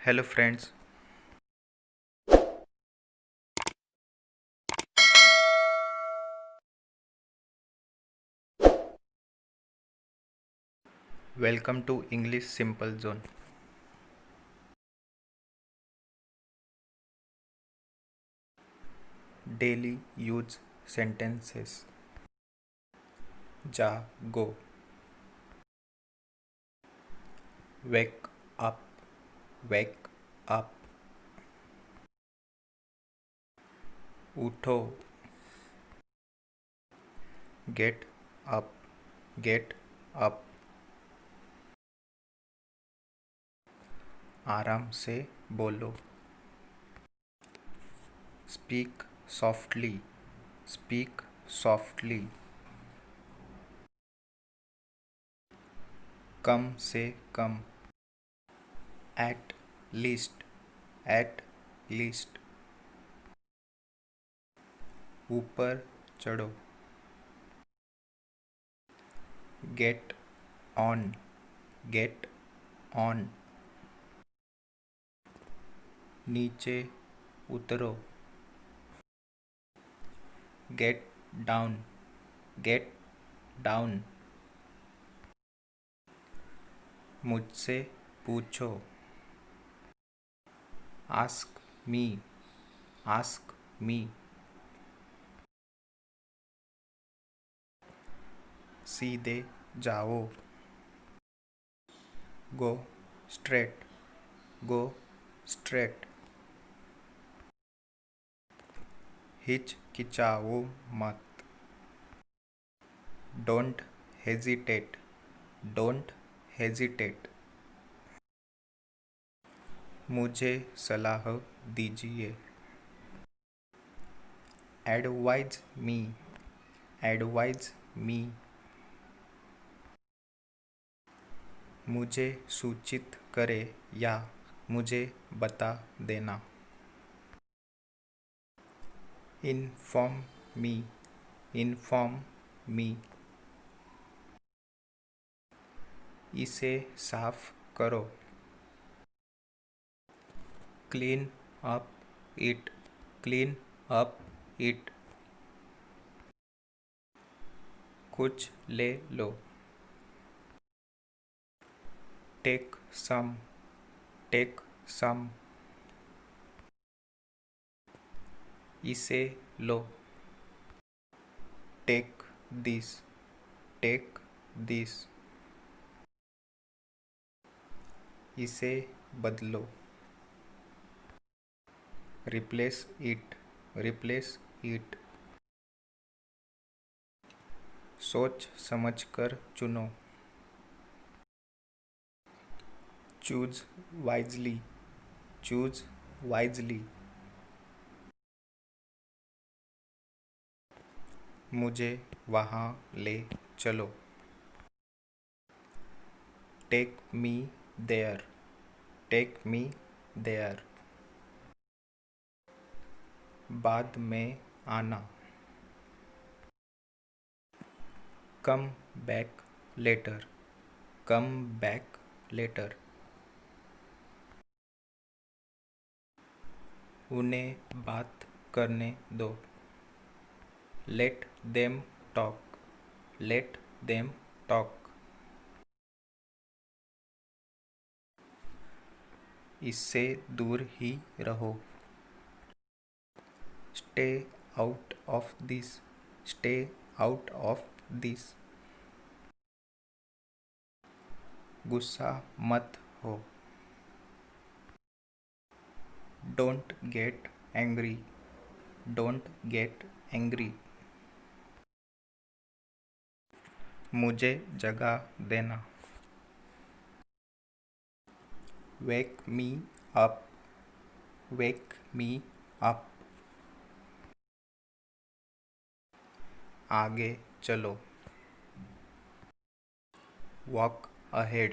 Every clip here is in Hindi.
Hello, friends. Welcome to English Simple Zone. Daily use sentences. Ja, go. Wake up. Wake up. Utho. Get up. Get up. आराम से बोलो. Speak softly. Speak softly. कम से कम. At least. At least. ऊपर चढ़ो. Get on. Get on. नीचे उतरो. Get down. Get down. मुझसे पूछो. Ask me. Ask me. सीधे जाओ. Go straight. Go straight. हिचकिचाओ मत. Don't hesitate. Don't hesitate. मुझे सलाह दीजिए. Advise me. Advise me. मुझे सूचित करे या मुझे बता देना. Inform me. Inform me. इसे साफ करो. Clean up it. Clean up it. कुछ ले लो. Take some. Take some. इसे लो. Take this. Take this. इसे बदलो. Replace it. Replace it. सोच समझकर चुनो. Choose wisely. Choose wisely. मुझे वहाँ ले चलो. Take me there. Take me there. बाद में आना. Come back later. Come back later. उन्हें बात करने दो. Let them talk. Let them talk. इससे दूर ही रहो. Stay out of this. Stay out of this. गुस्सा मत हो. Don't get angry. Don't get angry. मुझे जगा देना. Wake me up. Wake me up. आगे चलो. Walk ahead.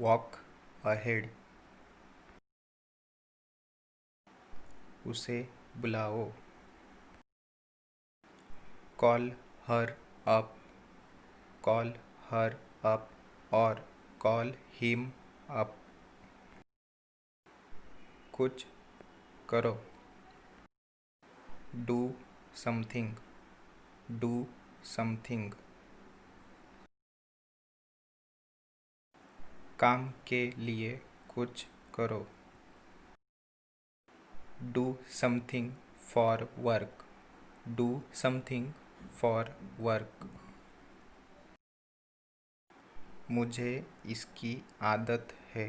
Walk ahead. उसे बुलाओ. Call her up. Call her up or call him up. कुछ करो। Do something, do something. काम के लिए कुछ करो। Do something for work, do something for work. मुझे इसकी आदत है।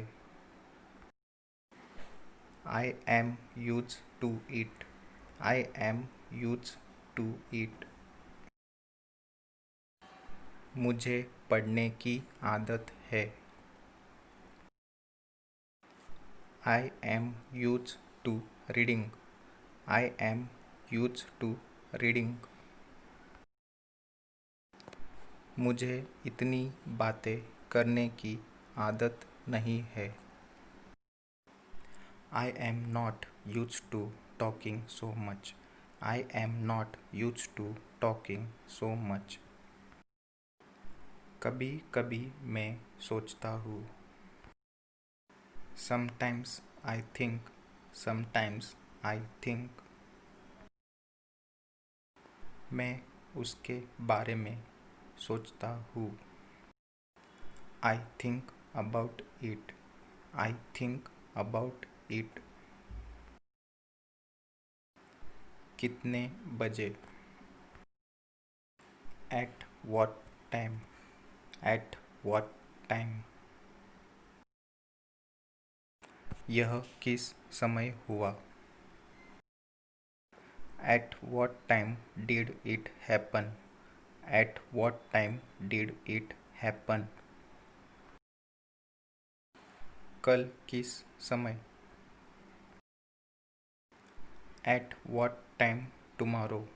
I am use to it, I am use to it. मुझे पढ़ने की आदत है। I am use to reading, I am use to reading. मुझे इतनी बातें करने की आदत नहीं है। I am not use to talking so much, I am not use to talking so much. कभी कभी मैं सोचता हूँ। Sometimes I think, sometimes I think. मैं उसके बारे में सोचता हूँ। I think about it, I think about it. कितने बजे? At what time, at what time. यह किस समय हुआ? At what time did it happen, at what time did it happen. कल किस समय? At what time tomorrow,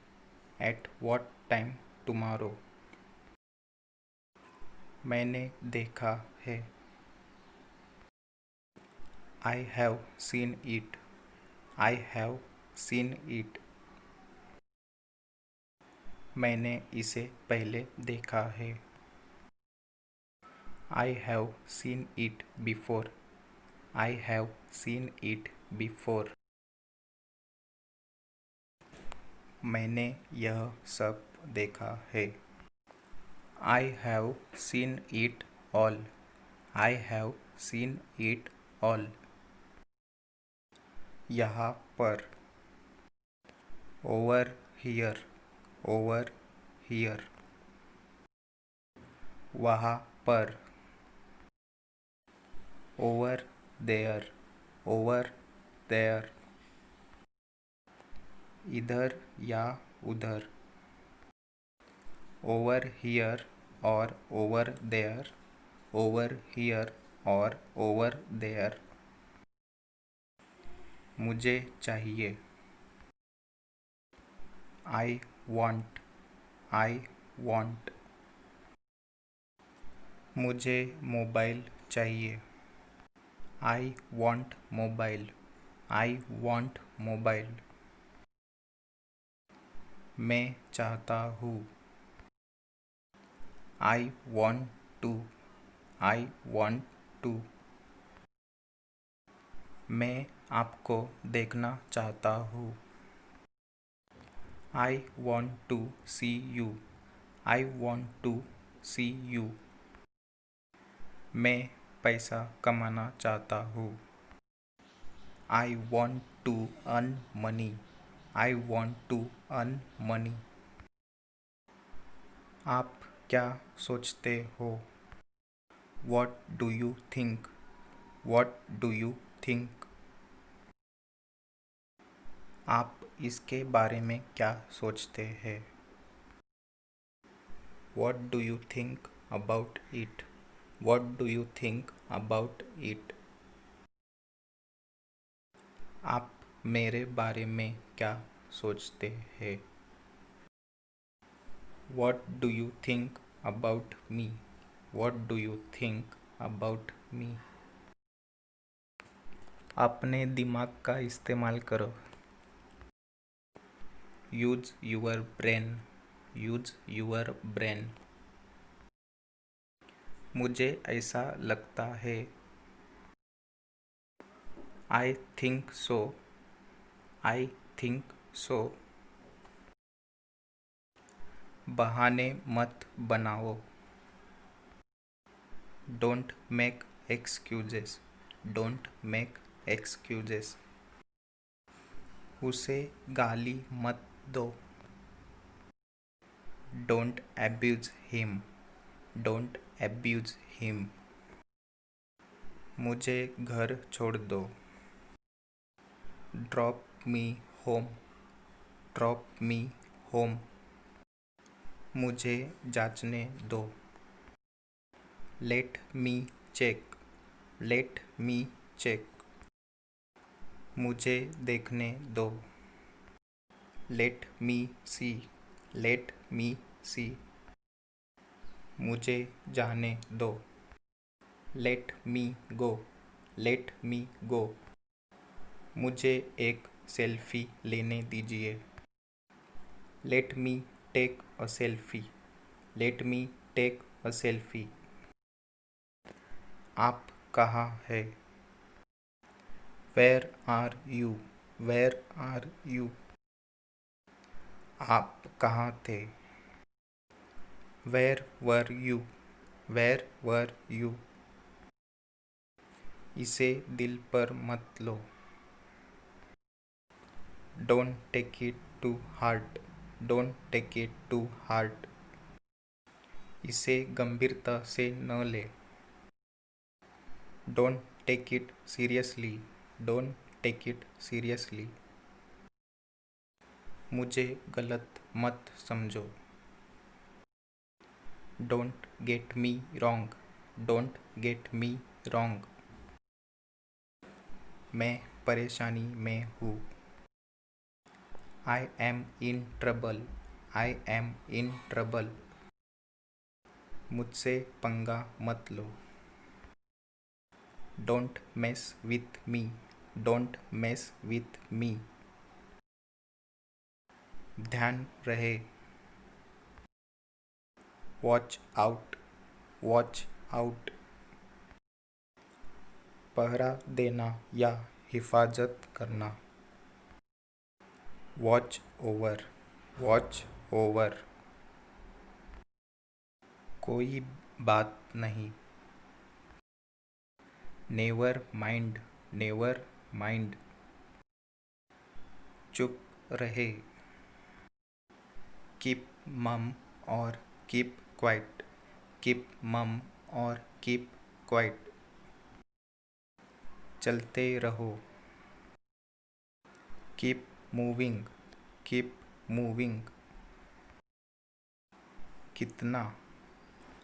at what time tomorrow. मैंने देखा है। I have seen it, I have seen it. मैंने इसे पहले देखा है। I have seen it before, I have seen it before. मैंने यह सब देखा है। I have seen it all, I have seen it all. यहाँ पर। Over here, over here. वहाँ पर। Over there, over there. इधर या उधर। ओवर हियर और ओवर देयर, ओवर हियर और ओवर देयर। मुझे चाहिए। I want, I want. मुझे मोबाइल चाहिए। I want mobile, I want mobile. मैं चाहता हूँ। I want to, I want to. मैं आपको देखना चाहता हूँ। I want to see you, I want to see you. मैं पैसा कमाना चाहता हूँ। I want to earn money, I want to earn money. आप क्या सोचते हो? What do you think, what do you think. आप इसके बारे में क्या सोचते हैं? What do you think about it, what do you think about it. आप मेरे बारे में क्या सोचते हैं? What do you think about me, what do you think about me. अपने दिमाग का इस्तेमाल करो। Use your brain, use your brain. मुझे ऐसा लगता है। I think so, I think so. बहाने मत बनाओ, don't make excuses, don't make excuses. उसे गाली मत दो, don't abuse him, don't abuse him. मुझे घर छोड़ दो, drop me home, drop me home. मुझे जांचने दो, let me check, let me check. मुझे देखने दो, लेट मी सी, लेट मी सी। मुझे जाने दो, लेट मी गो, लेट मी गो। मुझे एक सेल्फी लेने दीजिए, let me take a selfie, let me take a selfie. आप कहाँ है, where are you, where are you. आप कहाँ थे, where were you, where were you. इसे दिल पर मत लो, don't take it to heart, don't take it to heart. इसे गंभीरता से न ले, don't take it seriously, don't take it seriously. मुझे गलत मत समझो, don't get me wrong, don't get me wrong. मैं परेशानी में हूँ, I am in trouble, I am in trouble. मुझसे पंगा मत लो, don't mess with me, don't mess with me. ध्यान रहे, वॉच आउट, वॉच आउट। पहरा देना या हिफाजत करना, वॉच ओवर, वॉच ओवर। कोई बात नहीं, नेवर माइंड, नेवर माइंड। चुप रहे, कीप मम और कीप क्वाइट, कीप मम और कीप क्वाइट। चलते रहो, कीप मूविंग, कीप मूविंग। कितना,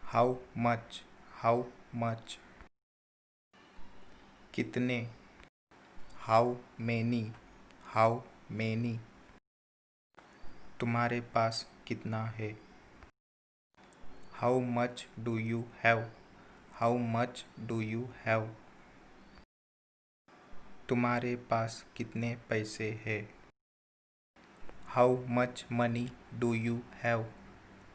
हाउ मच, हाउ मच। कितने, हाउ मैनी, हाउ मैनी। तुम्हारे पास कितना है, how much do you have, how much do you have. तुम्हारे पास कितने पैसे हैं, how much money do you have,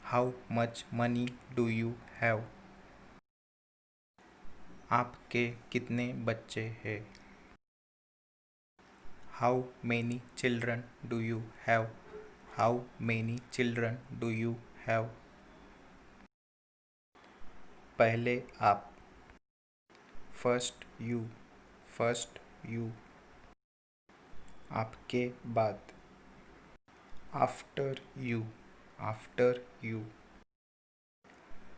how much money do you have. आपके कितने बच्चे हैं, how many children do you have, how many children do you have. पहले आप, फर्स्ट यू, फर्स्ट यू। आपके बाद, आफ्टर यू, आफ्टर यू।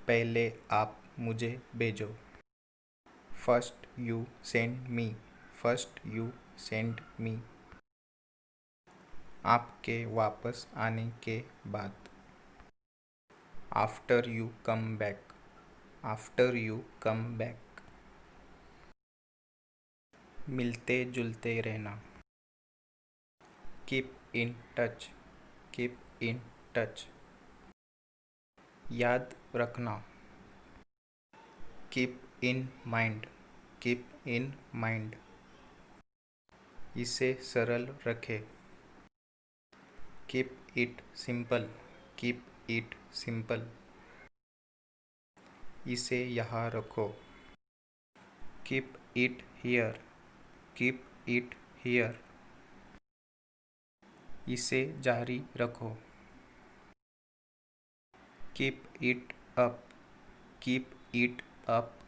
पहले आप मुझे भेजो, first you send me, first you send me. आपके वापस आने के बाद, after you come back, after you come back. मिलते जुलते रहना, keep in touch, keep in touch. याद रखना, keep in mind, keep in mind. इसे सरल रखें, keep it simple, keep it simple. इसे यहाँ रखो, keep it here, keep it here. इसे जारी रखो। Keep it up. Keep it up.